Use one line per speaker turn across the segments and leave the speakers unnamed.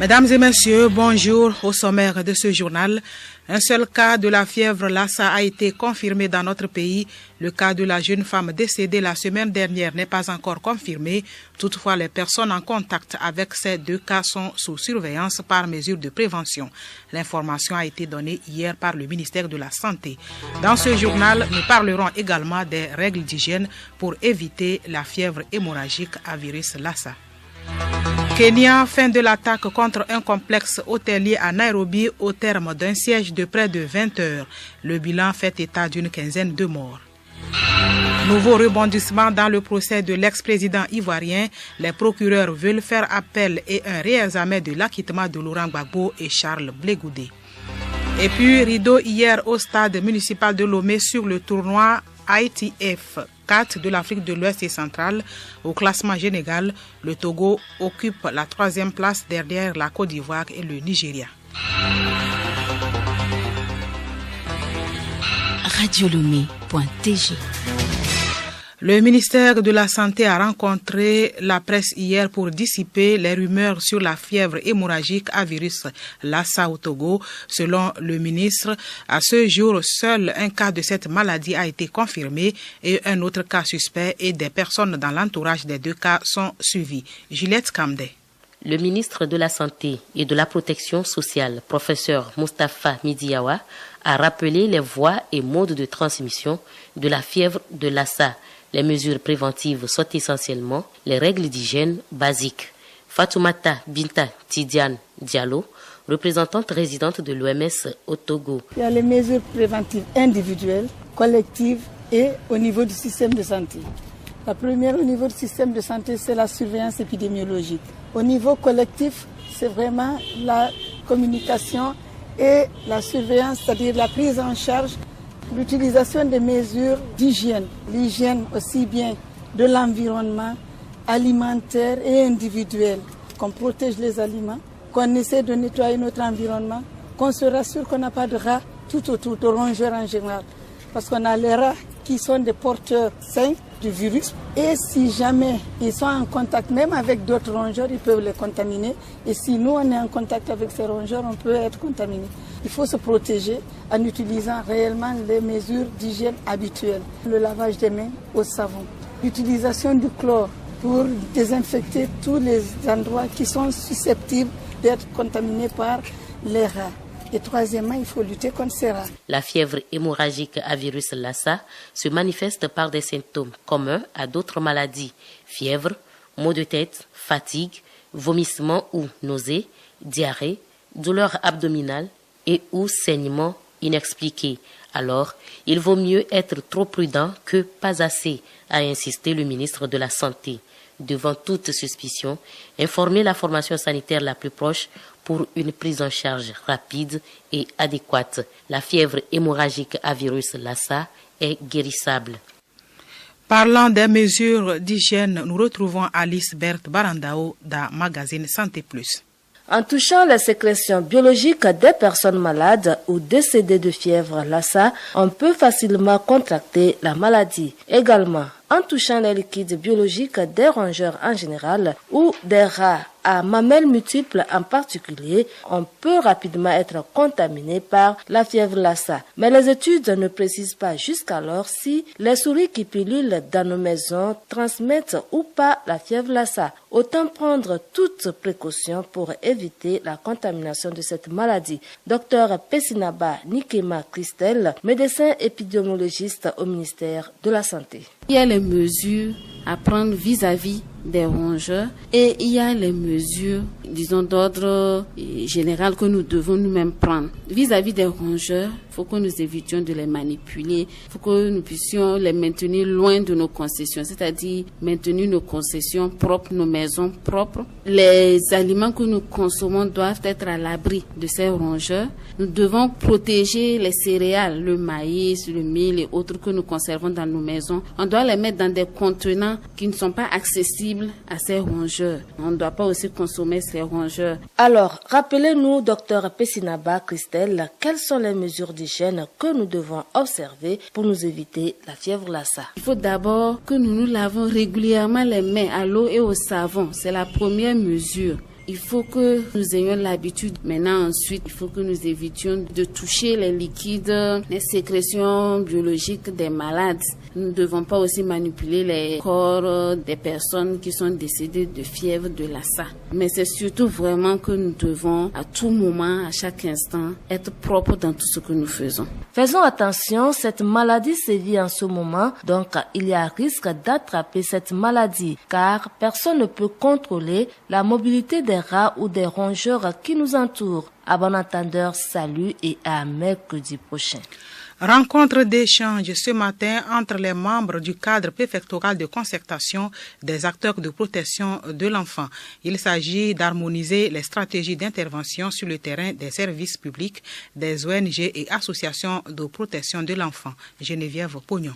Mesdames et messieurs, bonjour. Au sommaire de ce journal, un seul cas de la fièvre Lassa a été confirmé dans notre pays. Le cas de la jeune femme décédée la semaine dernière n'est pas encore confirmé. Toutefois, les personnes en contact avec ces deux cas sont sous surveillance par mesure de prévention. L'information a été donnée hier par le ministère de la Santé. Dans ce journal, nous parlerons également des règles d'hygiène pour éviter la fièvre hémorragique à virus Lassa. Kenya, fin de l'attaque contre un complexe hôtelier à Nairobi au terme d'un siège de près de 20 heures. Le bilan fait état d'une quinzaine de morts. Nouveau rebondissement dans le procès de l'ex-président ivoirien. Les procureurs veulent faire appel et un réexamen de l'acquittement de Laurent Gbagbo et Charles Blé Goudé. Et puis, rideau hier au stade municipal de Lomé sur le tournoi ITF 4 de l'Afrique de l'Ouest et centrale. Au classement général, le Togo occupe la 3e place derrière la Côte d'Ivoire et le Nigeria.
Radiolomé.tg.
Le ministère de la Santé a rencontré la presse hier pour dissiper les rumeurs sur la fièvre hémorragique à virus Lassa au Togo. Selon le ministre, à ce jour, seul un cas de cette maladie a été confirmé et un autre cas suspect et des personnes dans l'entourage des deux cas sont suivies. Juliette Kamdé.
Le ministre de la Santé et de la Protection sociale, professeur Moustapha Midiawa, a rappelé les voies et modes de transmission de la fièvre de Lassa. Les mesures préventives sont essentiellement les règles d'hygiène basiques. Fatoumata Binta Tidiane Diallo, représentante résidente de l'OMS au Togo.
Il y a les mesures préventives individuelles, collectives et au niveau du système de santé. La première au niveau du système de santé, c'est la surveillance épidémiologique. Au niveau collectif, c'est vraiment la communication et la surveillance, c'est-à-dire la prise en charge, l'utilisation des mesures d'hygiène, l'hygiène aussi bien de l'environnement alimentaire et individuel, qu'on protège les aliments, qu'on essaie de nettoyer notre environnement, qu'on se rassure qu'on n'a pas de rats tout autour, de rongeurs en général. Parce qu'on a les rats qui sont des porteurs sains du virus et si jamais ils sont en contact même avec d'autres rongeurs, ils peuvent les contaminer. Et si nous on est en contact avec ces rongeurs, on peut être contaminé. Il faut se protéger en utilisant réellement les mesures d'hygiène habituelles. Le lavage des mains au savon, l'utilisation du chlore pour désinfecter tous les endroits qui sont susceptibles d'être contaminés par les rats. Et troisièmement, il faut lutter contre ces rats.
La fièvre hémorragique à virus Lassa se manifeste par des symptômes communs à d'autres maladies. Fièvre, maux de tête, fatigue, vomissements ou nausées, diarrhée, douleur abdominale et ou saignement inexpliqué. Alors, il vaut mieux être trop prudent que pas assez, a insisté le ministre de la Santé. Devant toute suspicion, informer la formation sanitaire la plus proche pour une prise en charge rapide et adéquate. La fièvre hémorragique à virus Lassa est guérissable.
Parlant des mesures d'hygiène, nous retrouvons Alice Berthe Barandao dans Magazine Santé Plus.
En touchant les sécrétions biologiques des personnes malades ou décédées de fièvre Lassa, on peut facilement contracter la maladie. Également, en touchant les liquides biologiques des rongeurs en général ou des rats à mamelles multiples en particulier, on peut rapidement être contaminé par la fièvre Lassa. Mais les études ne précisent pas jusqu'alors si les souris qui pullulent dans nos maisons transmettent ou pas la fièvre Lassa. Autant prendre toutes précautions pour éviter la contamination de cette maladie. Dr Pessinaba Nikema Christelle, médecin épidémiologiste au ministère de la Santé.
Il y a les mesures à prendre vis-à-vis des rongeurs et il y a les mesures, disons, d'ordre général que nous devons nous-mêmes prendre. Vis-à-vis des rongeurs, il faut que nous évitions de les manipuler, il faut que nous puissions les maintenir loin de nos concessions, c'est-à-dire maintenir nos concessions propres, nos maisons propres. Les aliments que nous consommons doivent être à l'abri de ces rongeurs. Nous devons protéger les céréales, le maïs, le mil et autres que nous conservons dans nos maisons. On doit les mettre dans des contenants qui ne sont pas accessibles à ces rongeurs. On ne doit pas aussi consommer ces rongeurs.
Alors, rappelez-nous, docteur Pessinaba Christelle, quelles sont les mesures d'hygiène que nous devons observer pour nous éviter la fièvre Lassa?
Il faut d'abord que nous nous lavons régulièrement les mains à l'eau et au savon. C'est la première mesure. Il faut que nous ayons l'habitude. Maintenant, ensuite, il faut que nous évitions de toucher les liquides, les sécrétions biologiques des malades. Nous ne devons pas aussi manipuler les corps des personnes qui sont décédées de fièvre de Lassa. Mais c'est surtout vraiment que nous devons, à tout moment, à chaque instant, être propres dans tout ce que nous faisons.
Faisons attention, cette maladie sévit en ce moment, donc il y a risque d'attraper cette maladie, car personne ne peut contrôler la mobilité des rats ou des rongeurs qui nous entourent. À bon entendeur, salut et à mercredi prochain.
Rencontre d'échange ce matin entre les membres du cadre préfectoral de concertation des acteurs de protection de l'enfant. Il s'agit d'harmoniser les stratégies d'intervention sur le terrain des services publics, des ONG et associations de protection de l'enfant. Geneviève Pognon.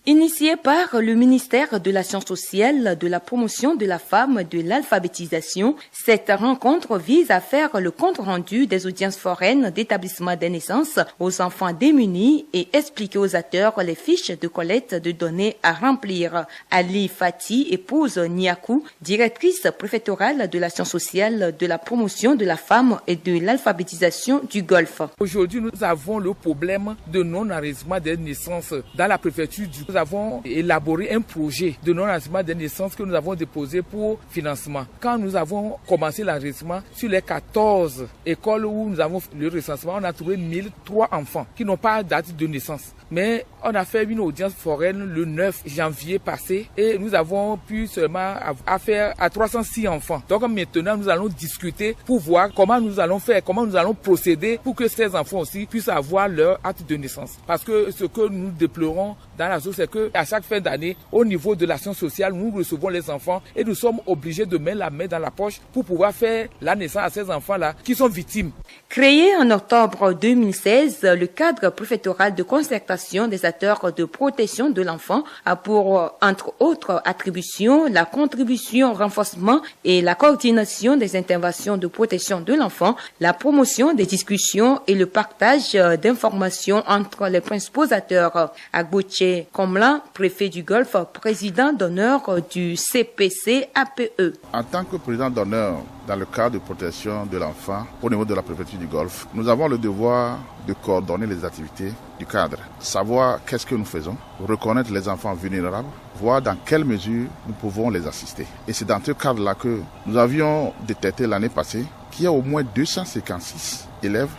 Initiée par le ministère de l'Action sociale, de la promotion de la femme et de l'alphabétisation, cette rencontre vise à faire le compte-rendu des audiences foraines d'établissement des naissances aux enfants démunis et expliquer aux acteurs les fiches de collecte de données à remplir. Ali Fati, épouse Niakou, directrice préfectorale de l'Action sociale, de la promotion de la femme et de l'alphabétisation du Golfe.
Aujourd'hui, nous avons le problème de non-enregistrement des naissances dans la préfecture du Nous avons élaboré un projet de non-enregistrement des naissances que nous avons déposé pour financement. Quand nous avons commencé l'enregistrement, sur les 14 écoles où nous avons le recensement, on a trouvé 1003 enfants qui n'ont pas date de naissance. Mais on a fait une audience foraine le 9 janvier passé et nous avons pu seulement affaire à 306 enfants. Donc maintenant, nous allons discuter pour voir comment nous allons faire, comment nous allons procéder pour que ces enfants aussi puissent avoir leur acte de naissance. Parce que ce que nous déplorons dans la zone, c'est qu'à chaque fin d'année, au niveau de l'action sociale, nous recevons les enfants et nous sommes obligés de mettre la main dans la poche pour pouvoir faire la naissance à ces enfants-là qui sont victimes.
Créé en octobre 2016, le cadre préfectoral de concertation des acteurs de protection de l'enfant a pour, entre autres attributions, la contribution au renforcement et la coordination des interventions de protection de l'enfant, la promotion des discussions et le partage d'informations entre les principaux acteurs. Agboche Komla, préfet du Golfe, président d'honneur du CPC-APE.
En tant que président d'honneur dans le cadre de protection de l'enfant au niveau de la préfecture du Golfe, nous avons le devoir de coordonner les activités du cadre, savoir qu'est-ce que nous faisons, reconnaître les enfants vulnérables, voir dans quelle mesure nous pouvons les assister. Et c'est dans ce cadre-là que nous avions détecté l'année passée qu'il y a au moins 256 élèves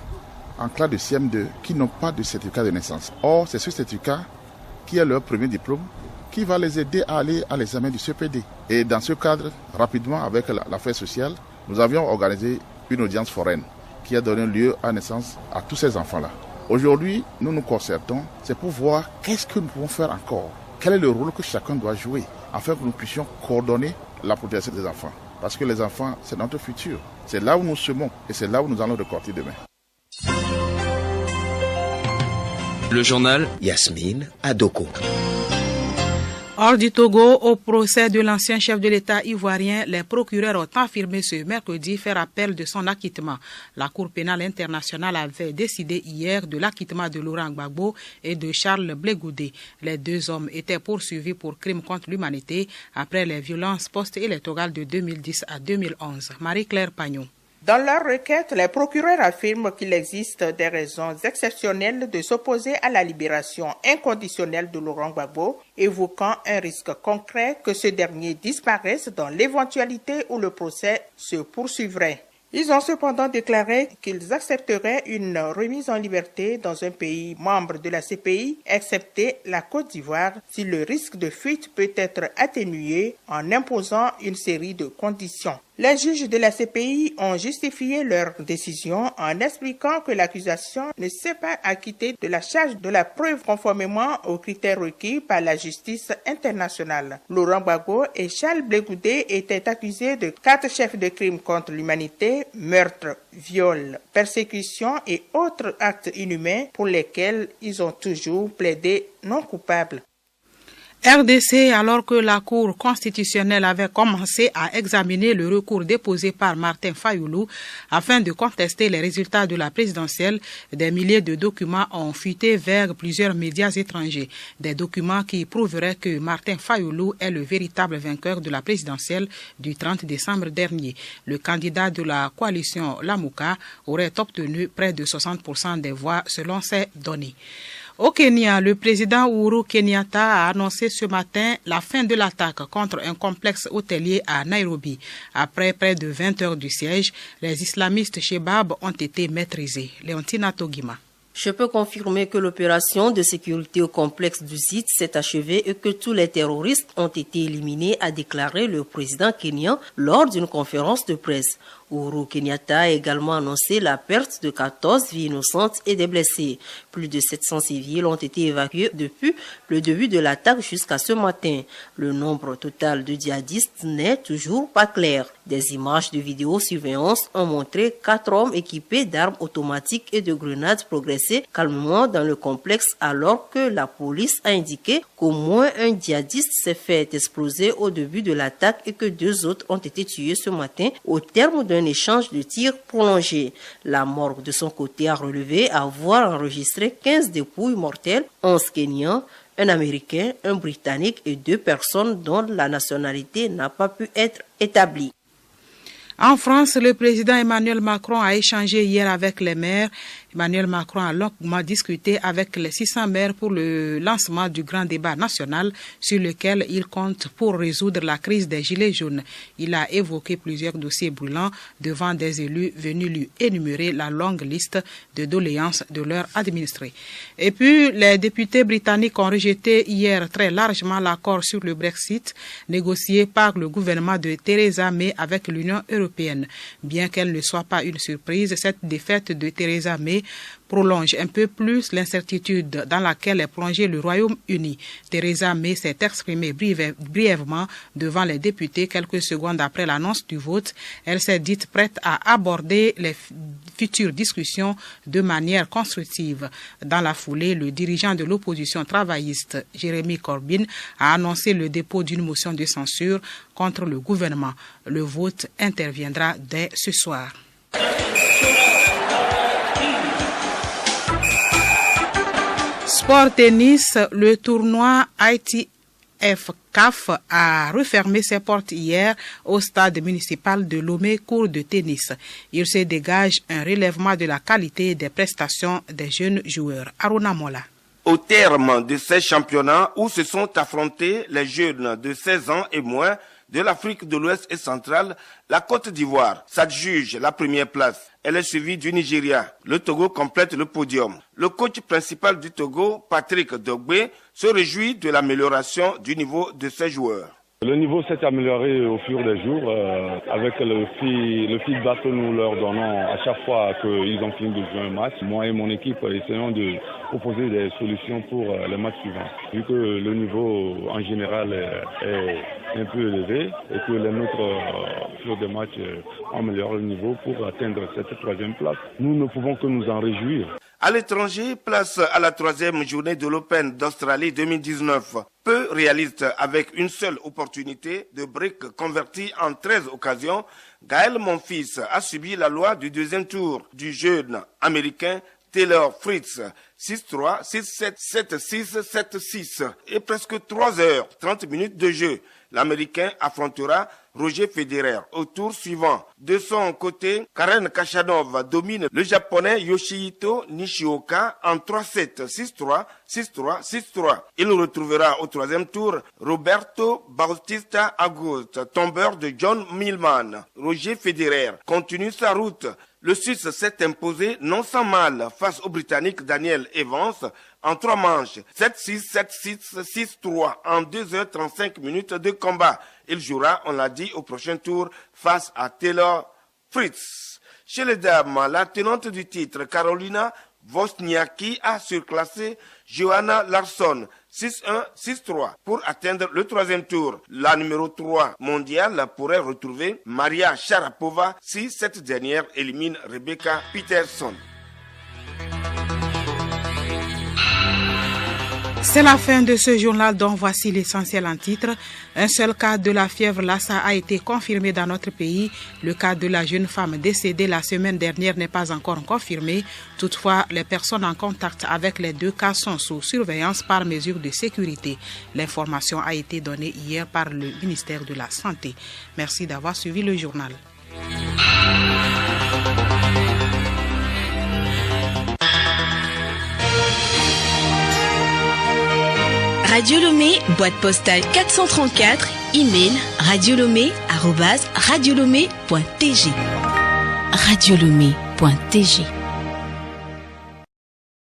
en classe de CM2 qui n'ont pas de certificat de naissance. Or, c'est ce certificat qui est leur premier diplôme qui va les aider à aller à l'examen du CPD. Et dans ce cadre, rapidement, avec l'affaire sociale, nous avions organisé une audience foraine qui a donné lieu à naissance à tous ces enfants-là. Aujourd'hui, nous nous concertons, c'est pour voir qu'est-ce que nous pouvons faire encore. Quel est le rôle que chacun doit jouer afin que nous puissions coordonner la protection des enfants. Parce que les enfants, c'est notre futur. C'est là où nous semons et c'est là où nous allons récolter demain.
Le journal Yasmine Adoko.
Hors du Togo, au procès de l'ancien chef de l'État ivoirien, les procureurs ont affirmé ce mercredi faire appel de son acquittement. La Cour pénale internationale avait décidé hier de l'acquittement de Laurent Gbagbo et de Charles Blé Goudé. Les deux hommes étaient poursuivis pour crimes contre l'humanité après les violences post-électorales de 2010 à 2011. Marie-Claire Pagnon.
Dans leur requête, les procureurs affirment qu'il existe des raisons exceptionnelles de s'opposer à la libération inconditionnelle de Laurent Gbagbo, évoquant un risque concret que ce dernier disparaisse dans l'éventualité où le procès se poursuivrait. Ils ont cependant déclaré qu'ils accepteraient une remise en liberté dans un pays membre de la CPI, excepté la Côte d'Ivoire, si le risque de fuite peut être atténué en imposant une série de conditions. Les juges de la CPI ont justifié leur décision en expliquant que l'accusation ne s'est pas acquittée de la charge de la preuve conformément aux critères requis par la justice internationale. Laurent Gbagbo et Charles Blé Goudé étaient accusés de 4 chefs de crimes contre l'humanité, meurtre, viol, persécution et autres actes inhumains pour lesquels ils ont toujours plaidé non coupables.
RDC, alors que la Cour constitutionnelle avait commencé à examiner le recours déposé par Martin Fayoulou afin de contester les résultats de la présidentielle, des milliers de documents ont fuité vers plusieurs médias étrangers. Des documents qui prouveraient que Martin Fayoulou est le véritable vainqueur de la présidentielle du 30 décembre dernier. Le candidat de la coalition Lamouka aurait obtenu près de 60% des voix selon ces données. Au Kenya, le président Uhuru Kenyatta a annoncé ce matin la fin de l'attaque contre un complexe hôtelier à Nairobi. Après près de 20 heures du siège, les islamistes Shebab ont été maîtrisés. Léontina Togima.
Je peux confirmer que l'opération de sécurité au complexe du site s'est achevée et que tous les terroristes ont été éliminés, a déclaré le président kenyan lors d'une conférence de presse. Uhuru Kenyatta a également annoncé la perte de 14 vies innocentes et des blessés. Plus de 700 civils ont été évacués depuis le début de l'attaque jusqu'à ce matin. Le nombre total de djihadistes n'est toujours pas clair. Des images de vidéosurveillance ont montré 4 hommes équipés d'armes automatiques et de grenades progresser calmement dans le complexe alors que la police a indiqué qu'au moins un djihadiste s'est fait exploser au début de l'attaque et que 2 autres ont été tués ce matin au terme d'un échange de tirs prolongé. La morgue de son côté a relevé avoir enregistré 15 dépouilles mortelles, 11 Kenyans, un Américain, un Britannique et 2 personnes dont la nationalité n'a pas pu être établie.
En France, le président Emmanuel Macron a échangé hier avec les maires. Emmanuel Macron a longuement discuté avec les 600 maires pour le lancement du grand débat national sur lequel il compte pour résoudre la crise des gilets jaunes. Il a évoqué plusieurs dossiers brûlants devant des élus venus lui énumérer la longue liste de doléances de leurs administrés. Et puis, les députés britanniques ont rejeté hier très largement l'accord sur le Brexit négocié par le gouvernement de Theresa May avec l'Union européenne. Bien qu'elle ne soit pas une surprise, cette défaite de Theresa May prolonge un peu plus l'incertitude dans laquelle est plongé le Royaume-Uni. Theresa May s'est exprimée brièvement devant les députés quelques secondes après l'annonce du vote. Elle s'est dite prête à aborder les futures discussions de manière constructive. Dans la foulée, le dirigeant de l'opposition travailliste, Jeremy Corbyn, a annoncé le dépôt d'une motion de censure contre le gouvernement. Le vote interviendra dès ce soir. Sport tennis, le tournoi ITF CAF a refermé ses portes hier au stade municipal de Lomé, court de tennis. Il se dégage un relèvement de la qualité et des prestations des jeunes joueurs. Aruna Mola.
Au terme de ces championnats où se sont affrontés les jeunes de 16 ans et moins de l'Afrique de l'Ouest et centrale, la Côte d'Ivoire s'adjuge la première place. Elle est suivie du Nigeria. Le Togo complète le podium. Le coach principal du Togo, Patrick Dogbe, se réjouit de l'amélioration du niveau de ses joueurs.
Le niveau s'est amélioré au fur des jours avec le feedback que nous leur donnons à chaque fois qu'ils ont fini de jouer un match. Moi et mon équipe essayons de proposer des solutions pour les matchs suivants. Vu que le niveau en général est un peu élevé et que les nôtres sur des matchs améliorent le niveau pour atteindre cette 3e place, nous ne pouvons que nous en réjouir.
À l'étranger, place à la 3e journée de l'Open d'Australie 2019. Peu réaliste avec une seule opportunité de briques convertie en 13 occasions, Gaël Monfils a subi la loi du 2e tour du jeune américain Taylor Fritz. 6-3, 6-7, 7-6, 7-6 et presque 3 heures 30 minutes de jeu. L'Américain affrontera Roger Federer au tour suivant. De son côté, Karen Khachanov domine le Japonais Yoshihito Nishioka en 3-7, 6-3, 6-3, 6-3. Il retrouvera au 3e tour Roberto Bautista Agut, tombeur de John Millman. Roger Federer continue sa route. Le Suisse s'est imposé non sans mal face au Britannique Daniel Evans en 3 manches, 7-6, 7-6, 6-3 en 2h35 minutes de combat. Il jouera, on l'a dit, au prochain tour face à Taylor Fritz. Chez les dames, la tenante du titre, Carolina Wozniacki, a surclassé Johanna Larsson 6-1, 6-3 pour atteindre le 3e tour. La numéro 3 mondiale pourrait retrouver Maria Sharapova si cette dernière élimine Rebecca Peterson.
C'est la fin de ce journal dont voici l'essentiel en titre. Un seul cas de la fièvre Lassa a été confirmé dans notre pays. Le cas de la jeune femme décédée la semaine dernière n'est pas encore confirmé. Toutefois, les personnes en contact avec les 2 cas sont sous surveillance par mesure de sécurité. L'information a été donnée hier par le ministère de la Santé. Merci d'avoir suivi le journal.
Radio Lomé, boîte postale 434, email radiolomé@radiolomé.tg. radiolomé.tg